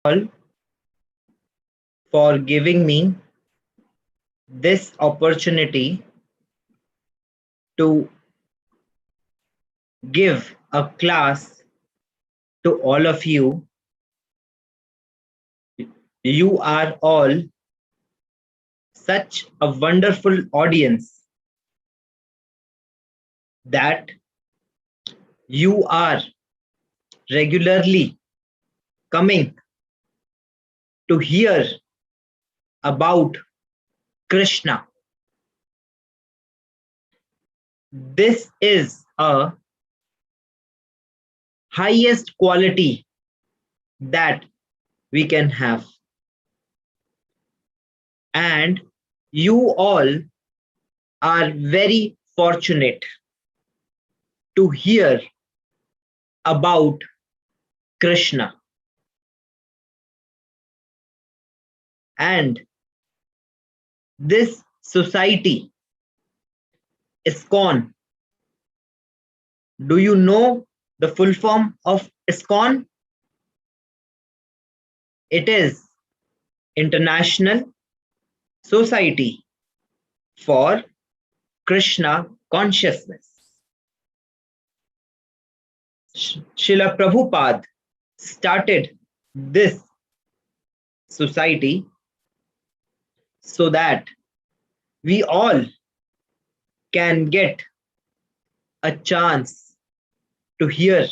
all for giving me this opportunity to give a class to all of you. You are all such a wonderful audience that you are regularly coming to hear about Krishna. This is a highest quality that we can have. And you all are very fortunate to hear about Krishna. And this society, ISKCON, do you know the full form of ISKCON? It is International Society for Krishna Consciousness. Srila Prabhupada started this society so that we all can get a chance to hear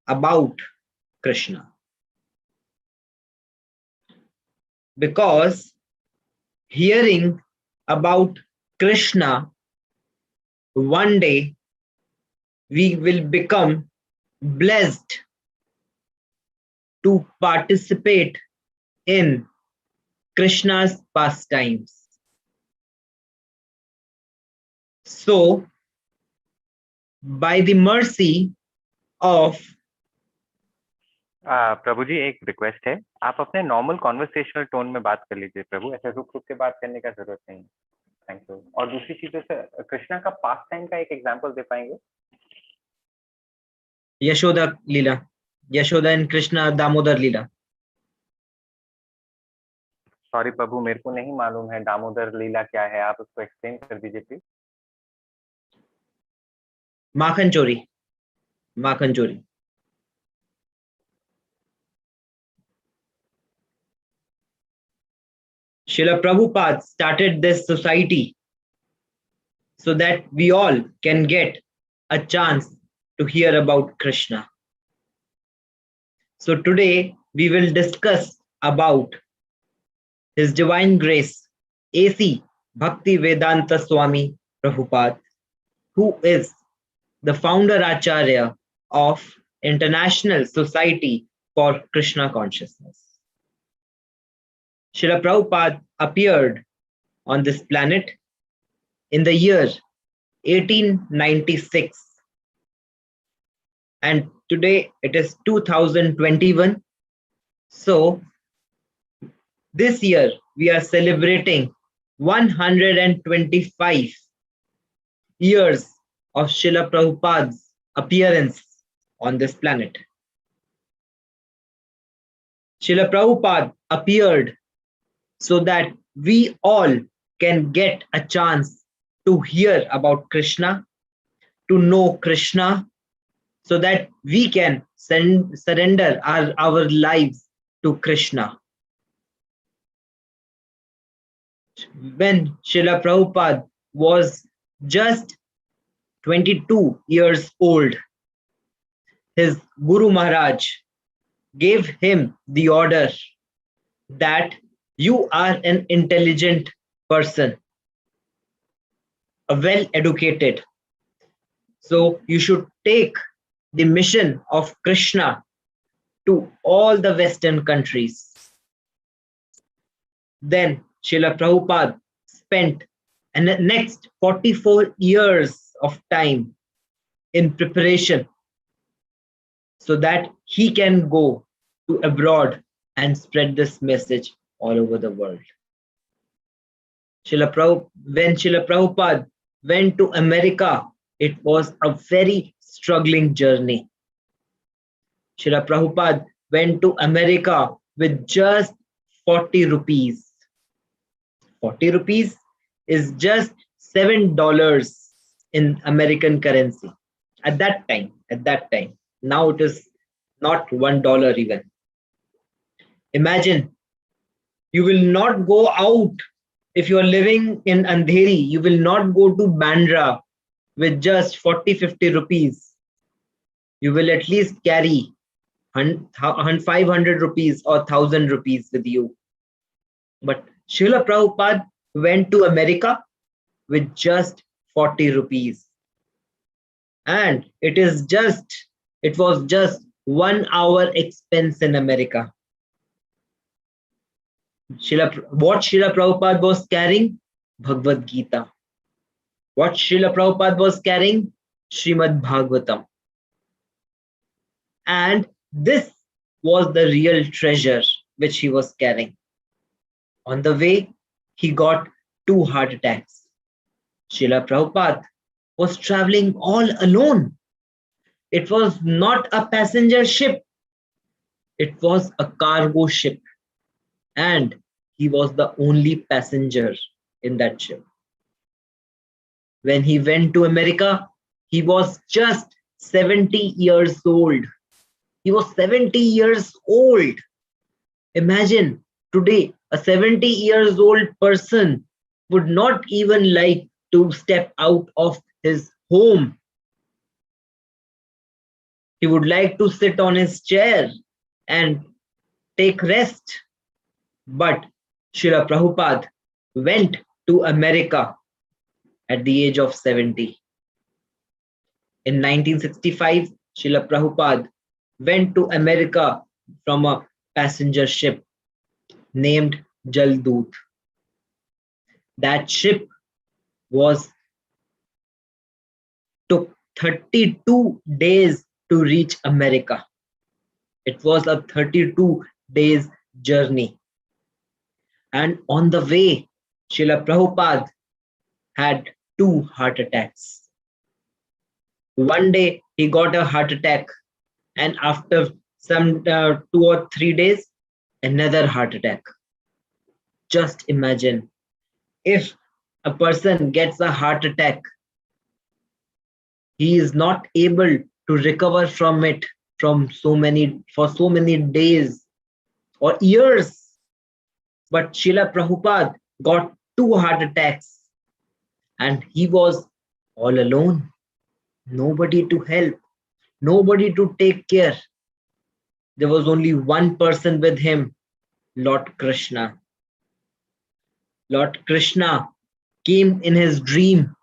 about Krishna. Because hearing about Krishna, one day we will become blessed to participate in Krishna's pastimes. So, by the mercy of प्रभु जी एक request है, आप अपने normal conversational tone में बात कर लीजिए प्रभु, ऐसे रुक रुक के बात करने का जरूरत नहीं। Thank you. और दूसरी चीजों से कृष्णा का पास्ट टाइम का एक एग्जांपल दे पाएंगे? यशोदा लीला, यशोदा एंड कृष्णा दामोदर लीला। सॉरी प्रभु, मेरे को नहीं मालूम है दामोदर लीला क्या है, आप उसको एक्सप्लेन कर दीजिए प्लीज। माखन चोरी, माखन चोरी। Srila Prabhupada started this society so that we all can get a chance to hear about Krishna. So today we will discuss about His Divine Grace, A.C. Bhakti Vedanta Swami Prabhupada, who is the founder Acharya of International Society for Krishna Consciousness. Srila Prabhupada appeared on this planet in the year 1896, and today it is 2021. So this year we are celebrating 125 years of Srila Prabhupada's appearance on this planet. Srila Prabhupada appeared so that we all can get a chance to hear about Krishna, to know Krishna, so that we can surrender our lives to Krishna. When Srila Prabhupada was just 22 years old, his Guru Maharaj gave him the order that you are an intelligent person, a well-educated. So you should take the mission of Krishna to all the Western countries. Then Srila Prabhupada spent the next 44 years of time in preparation so that he can go to abroad and spread this message all over the world. When Srila Prabhupada went to America, it was a very struggling journey. Srila Prabhupada went to America with just 40 rupees. 40 rupees is just $7 in American currency at that time. At that time. Now it is not $1 even. Imagine, you will not go out. If you are living in Andheri, you will not go to Bandra with just 40-50 rupees. You will at least carry 500 rupees or 1000 rupees with you. But Srila Prabhupada went to America with just 40 rupees. And it was just 1 hour expense in America. What Srila Prabhupada was carrying? Bhagavad Gita. What Srila Prabhupada was carrying? Srimad Bhagavatam. And this was the real treasure which he was carrying. On the way, he got 2 heart attacks. Srila Prabhupada was traveling all alone. It was not a passenger ship. It was a cargo ship. And he was the only passenger in that ship. When he went to America, he was just 70 years old. He was 70 years old. Imagine today, a 70 years old person would not even like to step out of his home. He would like to sit on his chair and take rest. But Srila Prabhupada went to America at the age of 70. In 1965, Srila Prabhupada went to America from a passenger ship named Jaldoot. That ship took 32 days to reach America. It was a 32 days journey. And on the way, Srila Prabhupada had 2 heart attacks. One day he got a heart attack, and after some 2 or 3 days, another heart attack. Just imagine, if a person gets a heart attack, he is not able to recover from it for so many days or years. But Srila Prabhupada got 2 heart attacks and he was all alone. Nobody to help, nobody to take care. There was only one person with him, Lord Krishna. Lord Krishna came in his dream,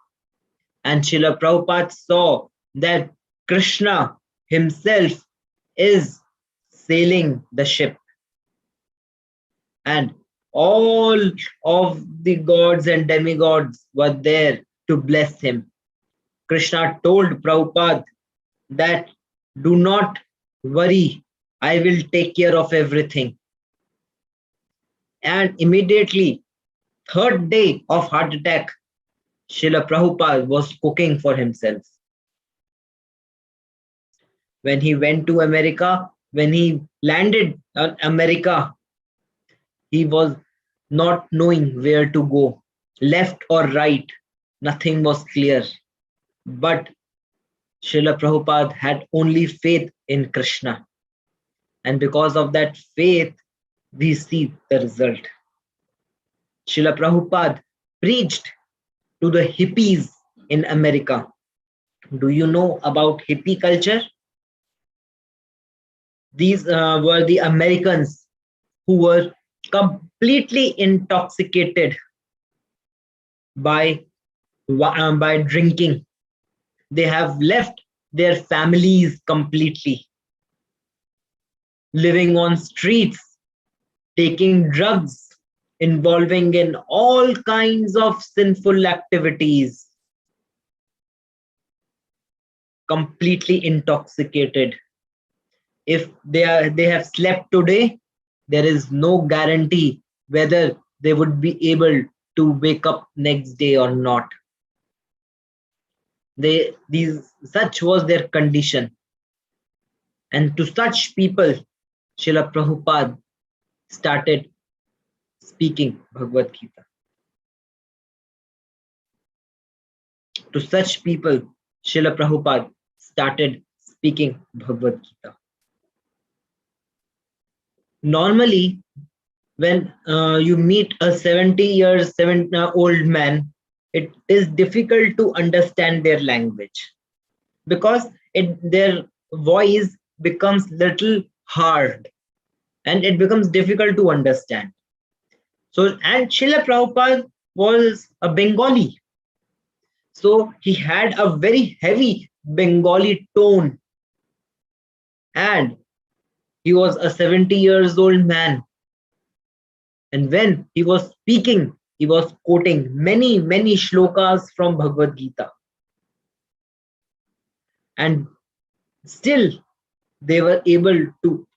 and Srila Prabhupada saw that Krishna himself is sailing the ship. And all of the gods and demigods were there to bless him. Krishna told Prabhupada that, do not worry, I will take care of everything. And immediately, 3rd day of heart attack, Srila Prabhupada was cooking for himself. When he went to America, when he landed in America, he was not knowing where to go, left or right. Nothing was clear. But Srila Prabhupada had only faith in Krishna. And because of that faith, we see the result. Srila Prabhupada preached to the hippies in America. Do you know about hippie culture? These were the Americans who were completely intoxicated by drinking. They have left their families completely, living on streets, taking drugs, involving in all kinds of sinful activities, completely intoxicated. If they have slept today, there is no guarantee whether they would be able to wake up next day or not. Such was their condition. And to such people, Srila Prabhupada started speaking Bhagavad Gita. To such people, Srila Prabhupada started speaking Bhagavad Gita. Normally, when you meet a 70 years old man, it is difficult to understand their language because their voice becomes little hard and it becomes difficult to understand. So, and Srila Prabhupada was a Bengali. So he had a very heavy Bengali tone, and he was a 70 years old man. And when he was speaking, he was quoting many, many shlokas from Bhagavad Gita. And still they were able to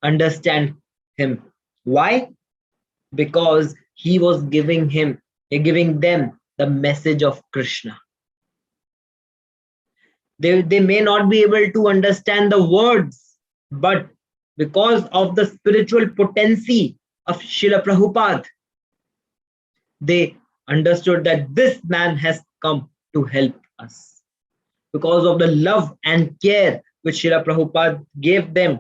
understand him. Why? Because he was giving them the message of Krishna. They may not be able to understand the words, but because of the spiritual potency of Srila Prabhupada, they understood that this man has come to help us. Because of the love and care which Srila Prabhupada gave them,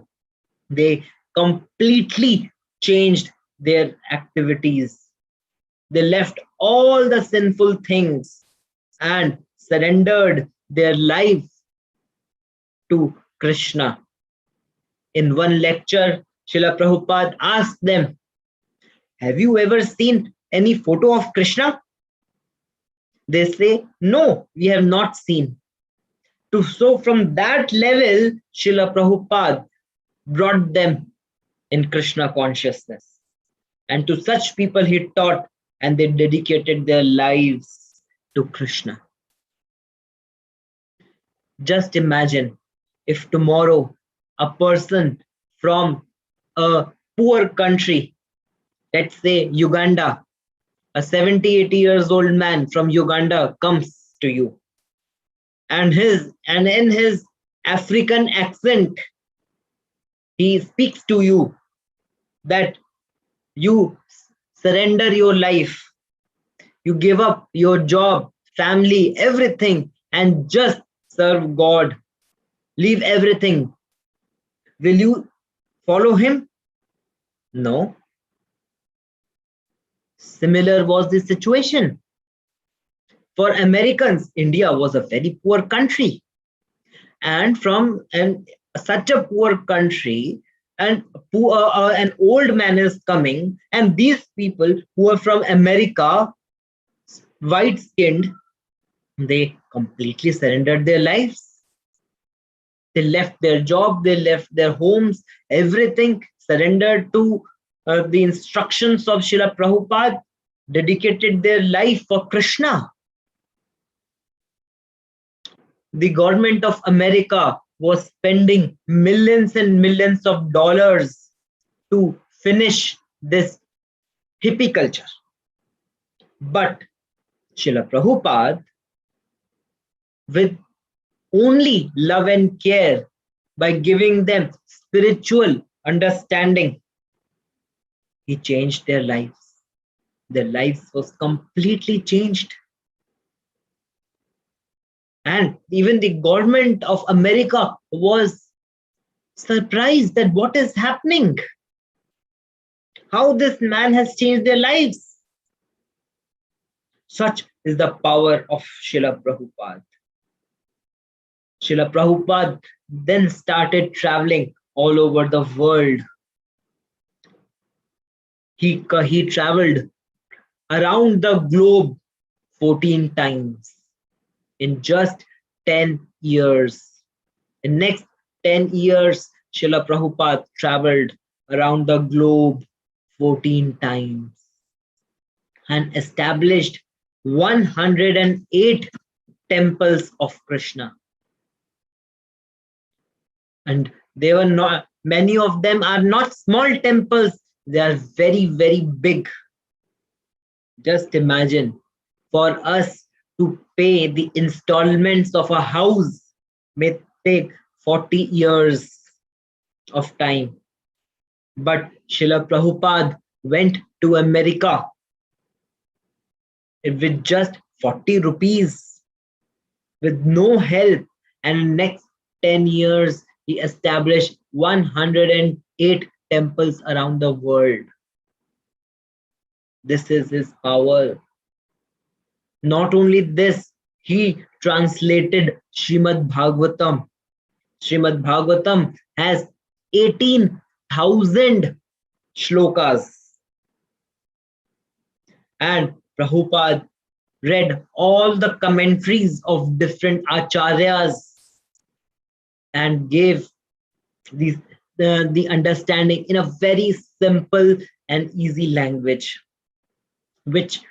they completely changed their activities. They left all the sinful things and surrendered their life to Krishna. In one lecture, Srila Prabhupada asked them, have you ever seen any photo of Krishna? They say, no, we have not seen. So from that level, Srila Prabhupada brought them in Krishna consciousness. And to such people he taught, and they dedicated their lives to Krishna. Just imagine if tomorrow a person from a poor country, let's say Uganda, a 70, 80 years old man from Uganda comes to you, and in his African accent, he speaks to you that you surrender your life, you give up your job, family, everything, and just serve God. Leave everything. Will you follow him? No. Similar was the situation. For Americans, India was a very poor country. And from such a poor country, and an old man is coming, and these people who are from America, white skinned, they completely surrendered their lives. They left their job, they left their homes, everything, surrendered to the instructions of Srila Prabhupada, dedicated their life for Krishna. The government of America was spending millions and millions of dollars to finish this hippie culture. But Srila Prabhupada, with only love and care, by giving them spiritual understanding, he changed their lives. Their lives was completely changed. And even the government of America was surprised that what is happening, how this man has changed their lives. Such is the power of Srila Prabhupada. Srila Prabhupada then started traveling all over the world. He traveled around the globe 14 times in just 10 years. In next 10 years, Srila Prabhupada traveled around the globe 14 times and established 108 temples of Krishna. And they were not, many of them are not small temples, they are very, very big. Just imagine, for us to pay the installments of a house may take 40 years of time. But Srila Prabhupada went to America with just 40 rupees, with no help, and next 10 years he established 108 temples around the world. This is his power. Not only this, he translated Srimad Bhagavatam. Srimad Bhagavatam has 18,000 shlokas, and Prabhupada read all the commentaries of different acharyas and gave these the understanding in a very simple and easy language, which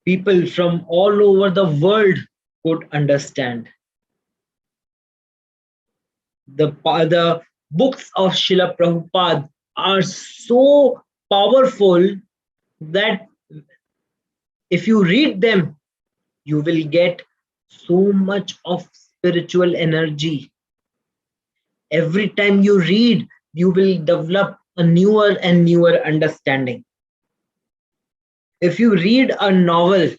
people from all over the world could understand. The books of Srila Prabhupada are so powerful that if you read them, you will get so much of spiritual energy. Every time you read, you will develop a newer and newer understanding. If you read a novel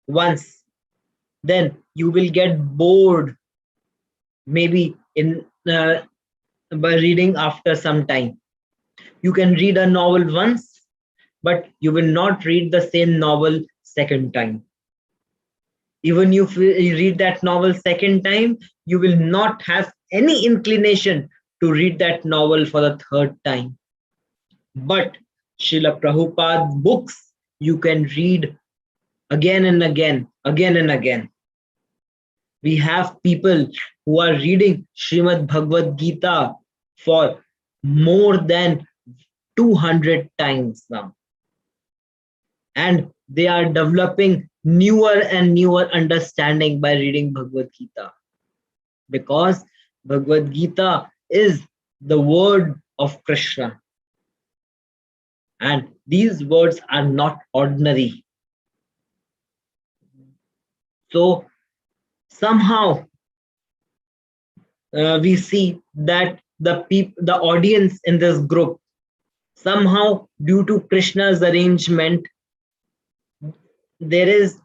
once, then you will get bored, maybe in by reading after some time. You can read a novel once, but you will not read the same novel second time. Even if you read that novel second time, you will not have any inclination to read that novel for the third time. But Srila Prabhupada's books you can read again and again, again and again. We have people who are reading Srimad Bhagavad Gita for more than 200 times now. And they are developing newer and newer understanding by reading Bhagavad Gita. Because Bhagavad Gita is the word of Krishna. And these words are not ordinary. So somehow we see that the audience in this group, somehow due to Krishna's arrangement, there is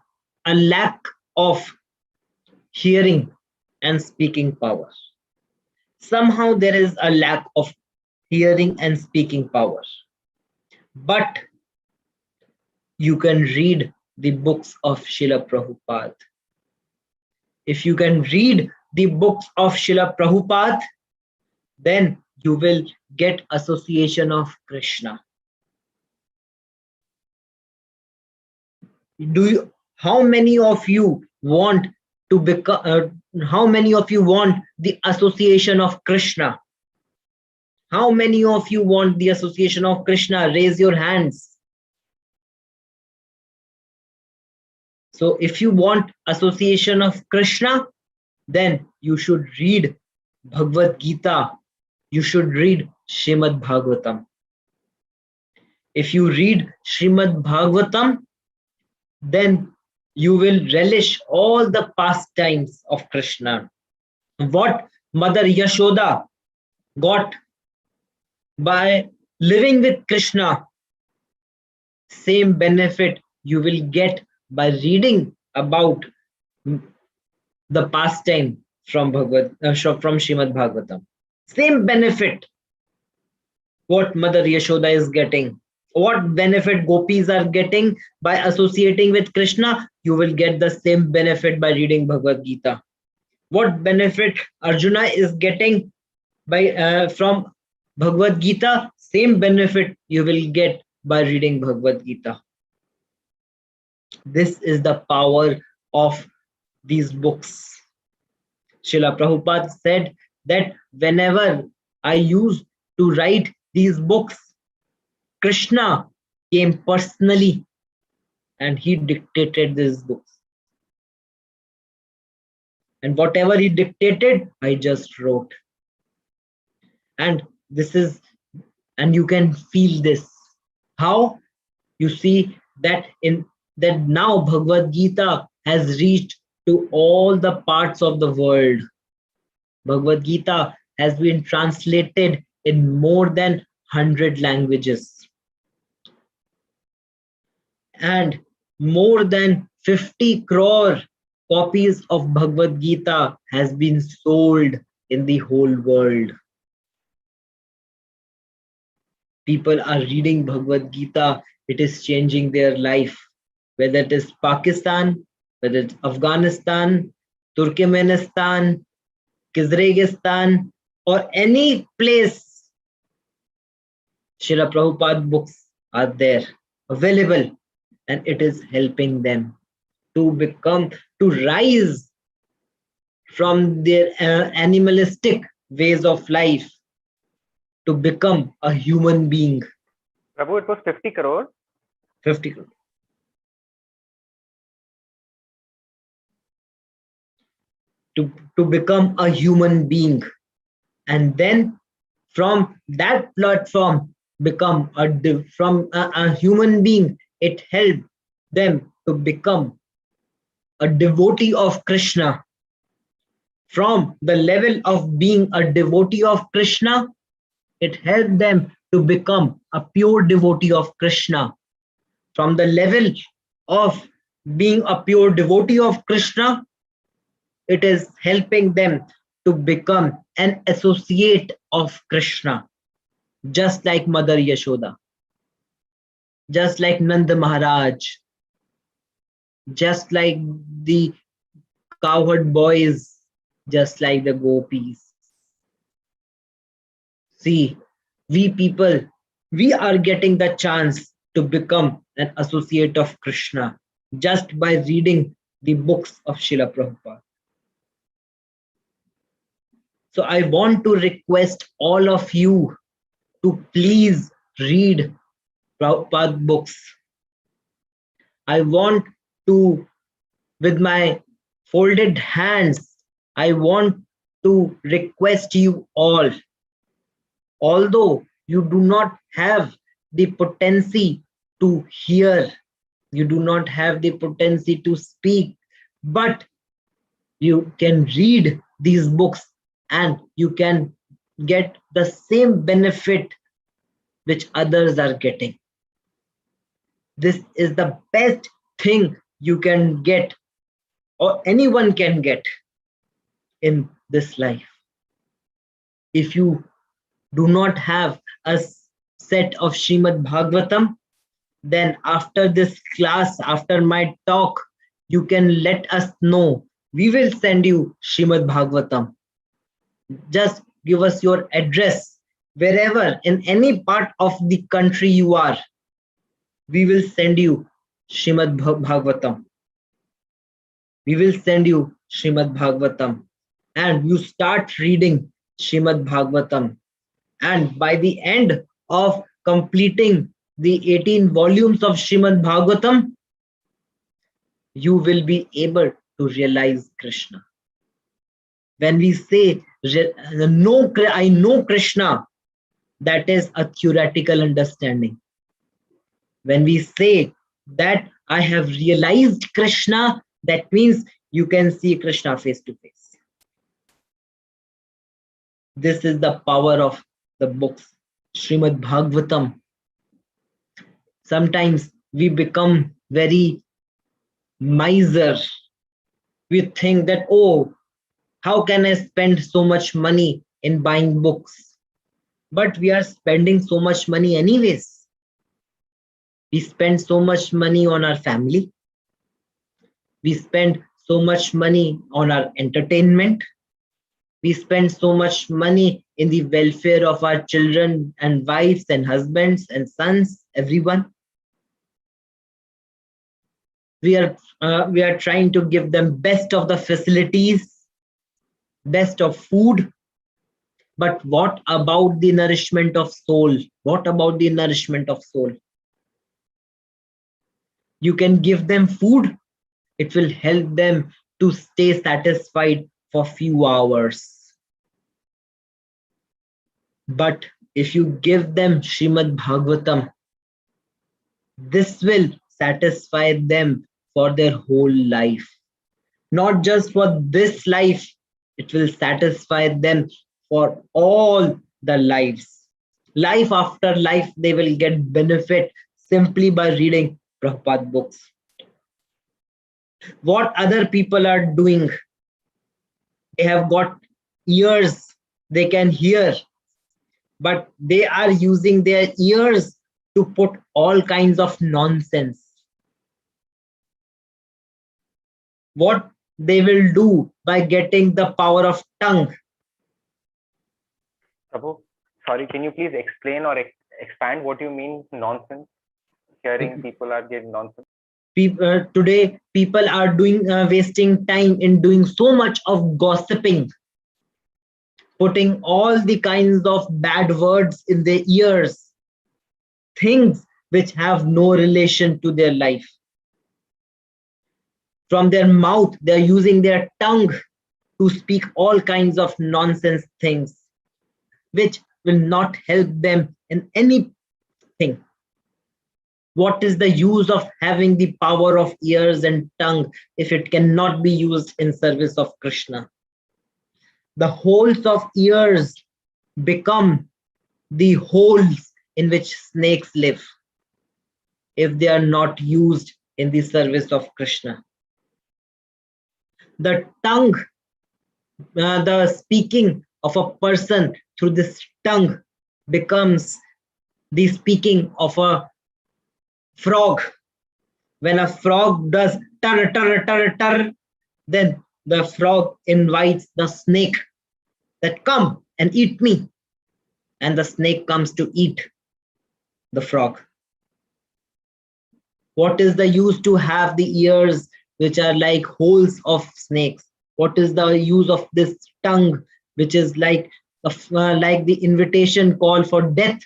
a lack of hearing and speaking power. Somehow there is a lack of hearing and speaking power. But you can read the books of Srila Prabhupada. If you can read the books of Srila Prabhupada, then you will get association of Krishna. How many of you want to become? How many of you want the association of Krishna? How many of you want the association of Krishna? Raise your hands. So if you want association of Krishna, then you should read Bhagavad Gita. You should read Srimad Bhagavatam. If you read Srimad Bhagavatam, then you will relish all the pastimes of Krishna. What Mother Yashoda got by living with Krishna, same benefit you will get by reading about the pastime from Srimad Bhagavatam. Same benefit what Mother Yashoda is getting. What benefit gopis are getting by associating with Krishna, you will get the same benefit by reading Bhagavad Gita. What benefit Arjuna is getting by from Bhagavad Gita, same benefit you will get by reading Bhagavad Gita. This is the power of these books. Srila Prabhupada said that whenever I used to write these books, Krishna came personally and he dictated these books. And whatever he dictated, I just wrote. And you can feel this. How? You see that now Bhagavad Gita has reached to all the parts of the world. Bhagavad Gita has been translated in more than 100 languages, and more than 50 crore copies of Bhagavad Gita has been sold in the whole world. People are reading Bhagavad Gita, it is changing their life, whether it is Pakistan, whether it's Afghanistan, Turkmenistan, Kyrgyzstan, or any place. Srila Prabhupada books are there, available, and it is helping them to become, to rise from their animalistic ways of life to become a human being. Prabhu, it was 50 crore. 50 crore. To become a human being, and then from that platform become from a human being, it helped them to become a devotee of Krishna. From the level of being a devotee of Krishna, it helped them to become a pure devotee of Krishna. From the level of being a pure devotee of Krishna, it is helping them to become an associate of Krishna, just like Mother Yashoda, just like Nanda Maharaj, just like the cowherd boys, just like the gopis. See, we people, we are getting the chance to become an associate of Krishna just by reading the books of Srila Prabhupada. So I want to request all of you to please read Prabhupada books. I want to, with my folded hands, I want to request you all, although you do not have the potency to hear, you do not have the potency to speak, but you can read these books and you can get the same benefit which others are getting. This is the best thing you can get, or anyone can get in this life. If you do not have a set of Srimad Bhagavatam, then after this class, after my talk, you can let us know. We will send you Srimad Bhagavatam. Just give us your address, wherever, in any part of the country you are. We will send you Srimad Bhagavatam. We will send you Srimad Bhagavatam. And you start reading Srimad Bhagavatam. And by the end of completing the 18 volumes of Srimad Bhagavatam, you will be able to realize Krishna. When we say, no, I know Krishna, that is a theoretical understanding. When we say that I have realized Krishna, that means you can see Krishna face to face. This is the power of the books, Srimad Bhagavatam. Sometimes we become very miser. We think that, oh, how can I spend so much money in buying books? But we are spending so much money anyways. We spend so much money on our family. We spend so much money on our entertainment. We spend so much money in the welfare of our children and wives and husbands and sons, everyone. We are trying to give them best of the facilities, best of food. But what about the nourishment of soul? What about the nourishment of soul? You can give them food. It will help them to stay satisfied for few hours. But if you give them Srimad Bhagavatam, this will satisfy them for their whole life. Not just for this life, it will satisfy them for all the lives. Life after life, they will get benefit simply by reading Prabhupada books. What other people are doing, they have got ears, they can hear, but they are using their ears to put all kinds of nonsense. What they will do by getting the power of tongue. Prabhu, sorry, can you please explain or expand what you mean nonsense? Hearing people are giving nonsense. Today, people are doing wasting time in doing so much of gossiping, putting all the kinds of bad words in their ears, things which have no relation to their life. From their mouth, they are using their tongue to speak all kinds of nonsense things, which will not help them in anything. What is the use of having the power of ears and tongue if it cannot be used in service of Krishna? The holes of ears become the holes in which snakes live if they are not used in the service of Krishna. The tongue, the speaking of a person through this tongue becomes the speaking of a frog. When a frog does tar tar tar tar, then the frog invites the snake that come and eat me, and the snake comes to eat the frog. What is the use to have the ears which are like holes of snakes? What is the use of this tongue which is like the invitation call for death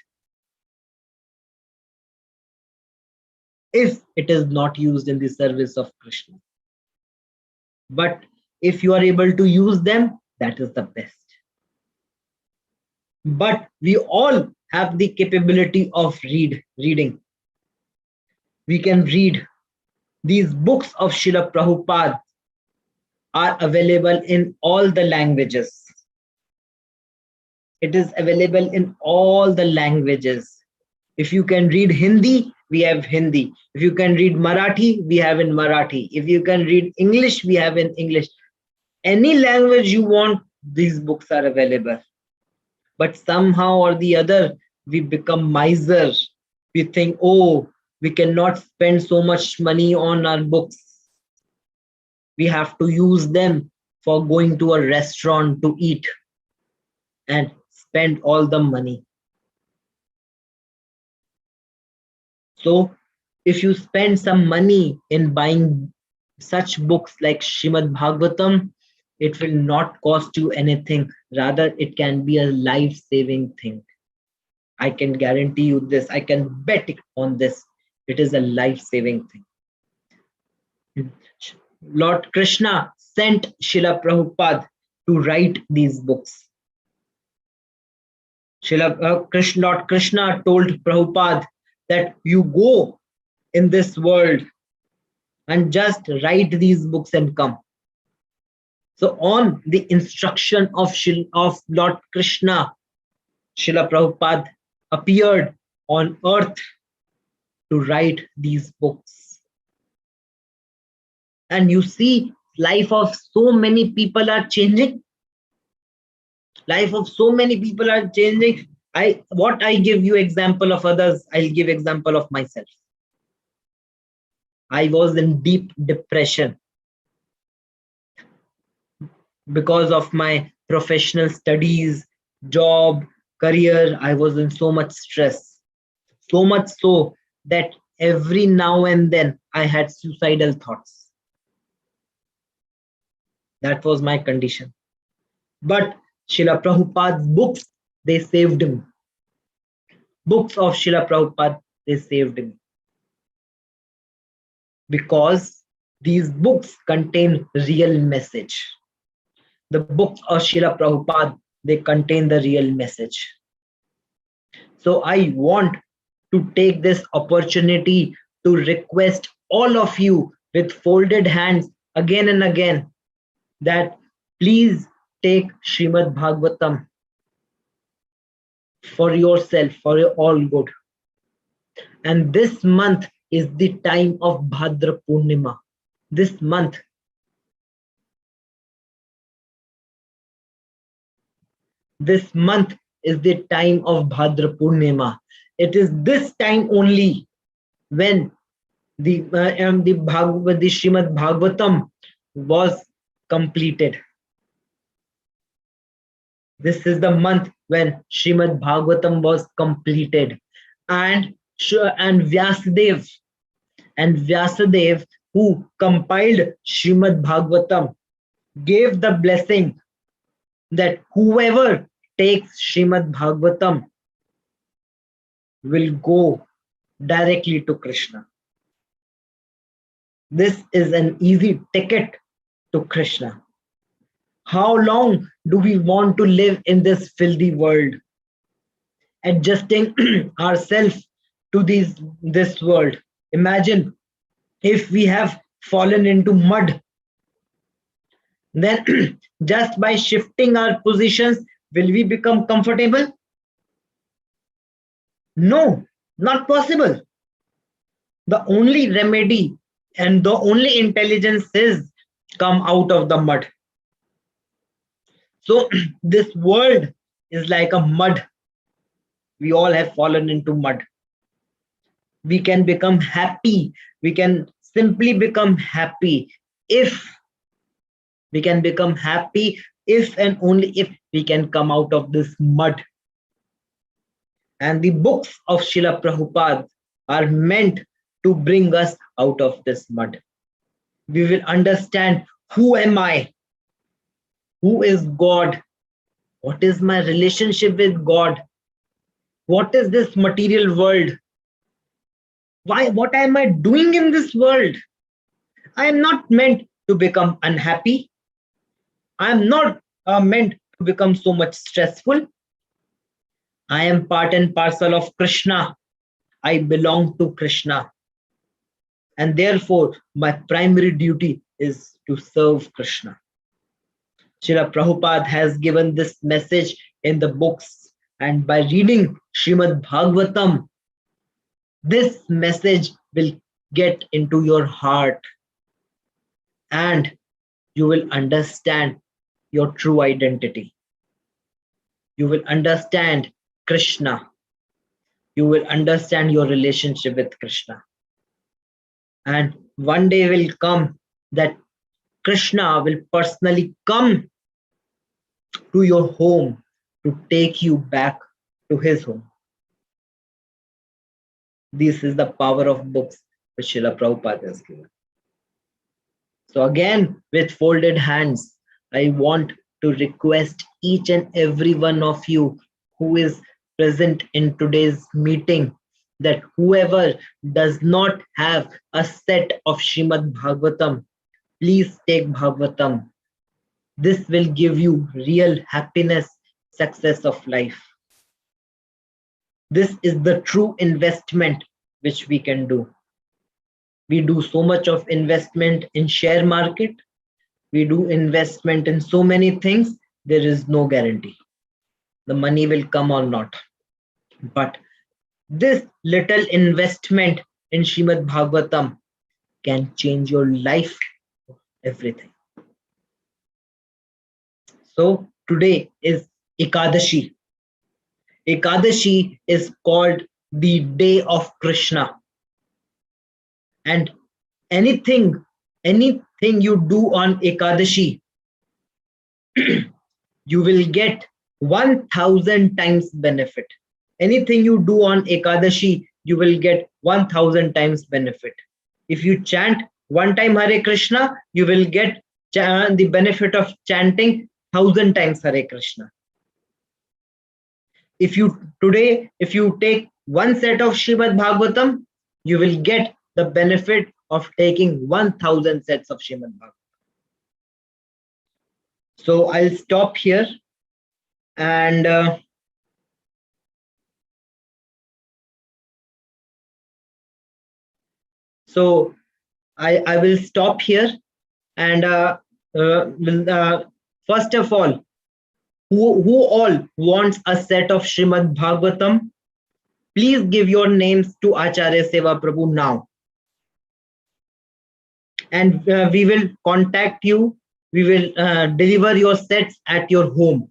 if it is not used in the service of Krishna? But if you are able to use them, that is the best. But we all have the capability of reading. We can read. These books of Srila Prabhupada are available in all the languages. It is available in all the languages. If you can read Hindi, we have Hindi. If you can read Marathi, we have in Marathi. If you can read English, we have in English. Any language you want, these books are available. But somehow or the other, we become miser. We think, oh, we cannot spend so much money on our books. We have to use them for going to a restaurant to eat and spend all the money. So if you spend some money in buying such books like Shrimad Bhagavatam, it will not cost you anything. Rather, it can be a life-saving thing. I can guarantee you this. I can bet on this. It is a life-saving thing. Lord Krishna sent Srila Prabhupada to write these books. Lord Krishna told Prabhupada that you go in this world and just write these books and come. So on the instruction of Lord Krishna, Srila Prabhupada appeared on earth to write these books. And you see, life of so many people are changing. Life of so many people are changing. What I give you example of others, I'll give example of myself. I was in deep depression because of my professional studies, job, career. I was in so much stress, so much so that every now and then I had suicidal thoughts. That was my condition. But Srila Prabhupada's books, they saved me. Books of Srila Prabhupada, they saved me. Because these books contain real message. The books of Srila Prabhupada, they contain the real message. So I want to take this opportunity to request all of you with folded hands again and again that please take Shrimad Bhagavatam. for yourself, for your all good. And this month is the time of Bhadra Purnima. This month is the time of Bhadra Purnima. It is this time only when the Srimad Bhagavatam was completed. This is the month when Srimad Bhagavatam was completed, and Vyasadev, who compiled Srimad Bhagavatam, gave the blessing that whoever takes Srimad Bhagavatam will go directly to Krishna. This is an easy ticket to Krishna. How long do we want to live in this filthy world, adjusting ourselves to this world? Imagine if we have fallen into mud, then just by shifting our positions, will we become comfortable? No, not possible. The only remedy and the only intelligence is come out of the mud. So this world is like a mud. We all have fallen into mud. We can become happy. We can simply become happy if if and only if we can come out of this mud. And the books of Srila Prabhupada are meant to bring us out of this mud. We will understand, who am I? Who is God? What is my relationship with God? What is this material world? What am I doing in this world? I am not meant to become unhappy. I am not meant to become so much stressful. I am part and parcel of Krishna. I belong to Krishna. And therefore, my primary duty is to serve Krishna. Srila Prabhupada has given this message in the books, and by reading Srimad Bhagavatam, this message will get into your heart, and you will understand your true identity. You will understand Krishna. You will understand your relationship with Krishna. And one day will come that Krishna will personally come to your home to take you back to his home. This is the power of books which Srila Prabhupada has given. So again, with folded hands, I want to request each and every one of you who is present in today's meeting that whoever does not have a set of Srimad Bhagavatam, please take Bhagavatam. This will give you real happiness, success of life. This is the true investment which we can do. We do so much of investment in share market. We do investment in so many things. There is no guarantee. The money will come or not. But this little investment in Srimad Bhagavatam can change your life, everything. So today is Ekadashi. Ekadashi is called the day of Krishna. And anything you do on Ekadashi, you will get 1000 times benefit. Anything you do on Ekadashi, you will get 1000 times benefit. If you chant one time Hare Krishna, you will get the benefit of chanting 1000 times Hare Krishna. If you take one set of Srimad Bhagavatam, you will get the benefit of taking 1000 sets of Srimad Bhagavatam. So I'll stop here, and so I will stop here, and first of all, who all wants a set of Srimad Bhagavatam, please give your names to Acharya Seva Prabhu now. And we will contact you. We will deliver your sets at your home,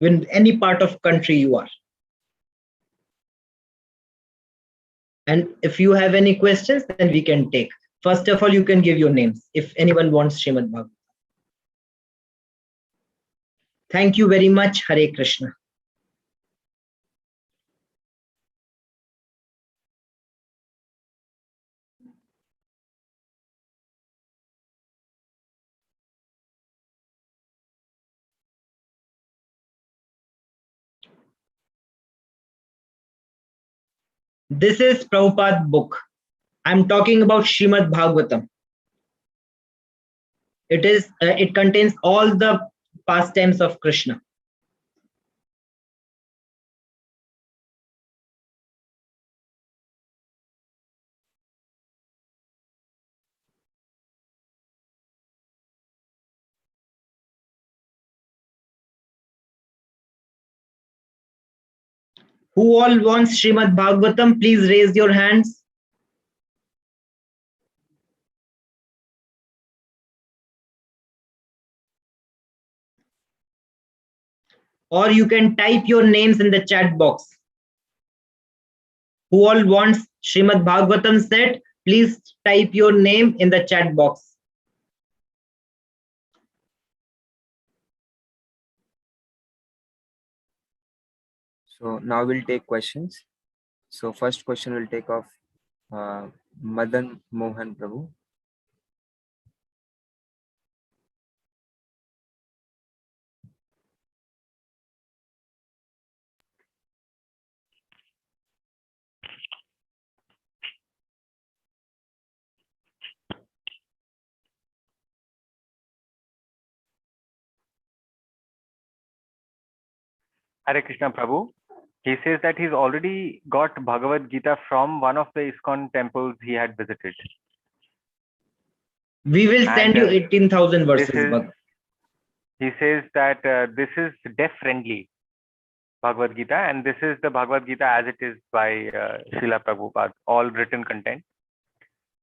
in any part of country you are. And if you have any questions, then we can take. First of all, you can give your names if anyone wants Srimad Bhagavatam. Thank you very much. Hare Krishna. This is Prabhupada's book. I'm talking about Srimad Bhagavatam. It contains all the pastimes of Krishna. Who all wants Srimad Bhagavatam? Please raise your hands. Or you can type your names in the chat box. Who all wants Srimad Bhagavatam set? Please type your name in the chat box. So now we'll take questions. So first question will take off Madan Mohan Prabhu. Hare Krishna Prabhu. He says that he's already got Bhagavad Gita from one of the ISKCON temples he had visited. We will send you 18,000 verses. He says that this is deaf friendly Bhagavad Gita, and this is the Bhagavad Gita as it is by Srila Prabhupada, all written content.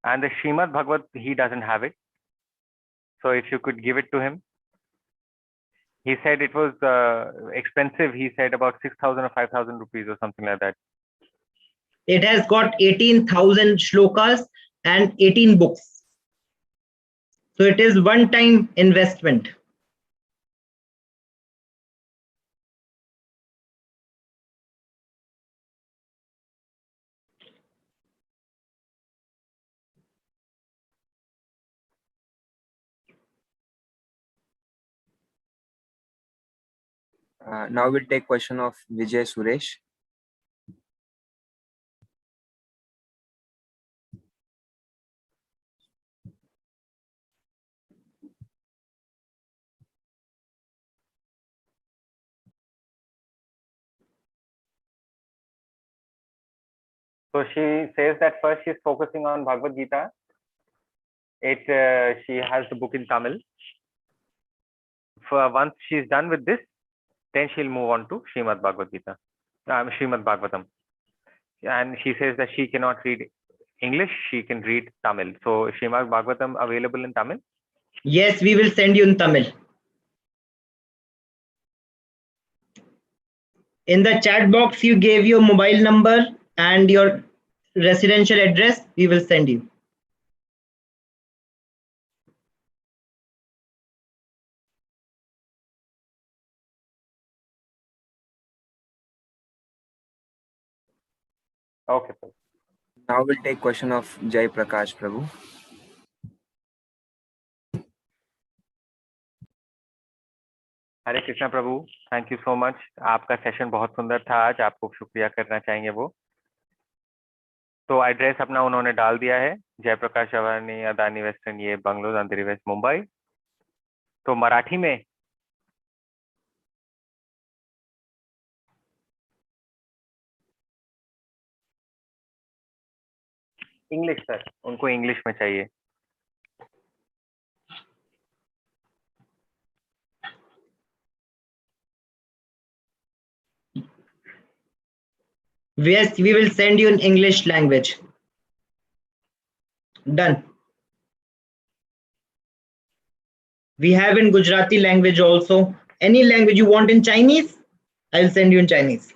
And the Srimad Bhagavad, he doesn't have it. So if you could give it to him. He said it was expensive. He said about 6,000 or 5,000 rupees or something like that. It has got 18,000 shlokas and 18 books. So it is one-time investment. Now we'll take question of Vijay Suresh. So she says that first she's focusing on Bhagavad Gita. She has the book in Tamil. Once she's done with this, then she'll move on to Srimad Bhagavad Gita, Srimad Bhagavatam. And she says that she cannot read English, she can read Tamil. So Srimad Bhagavatam available in Tamil? Yes, we will send you in Tamil. In the chat box, you gave your mobile number and your residential address. We will send you. Okay. Now we'll take question of Jai Prakash Prabhu. Hare Krishna Prabhu, thank you so much. आपका session बहुत सुंदर था आज, आपको शुक्रिया करना चाहेंगे वो. तो एड्रेस अपना उन्होंने डाल दिया है, जयप्रकाश अवानी अदानी वेस्टर्न, ये बंगलोज अंधेरी वेस्ट मुंबई. तो मराठी में इंग्लिश सर, उनको इंग्लिश में चाहिए. Yes, we will send you in English language. Done. We have in Gujarati language also. Any language you want in Chinese, I'll send you in Chinese.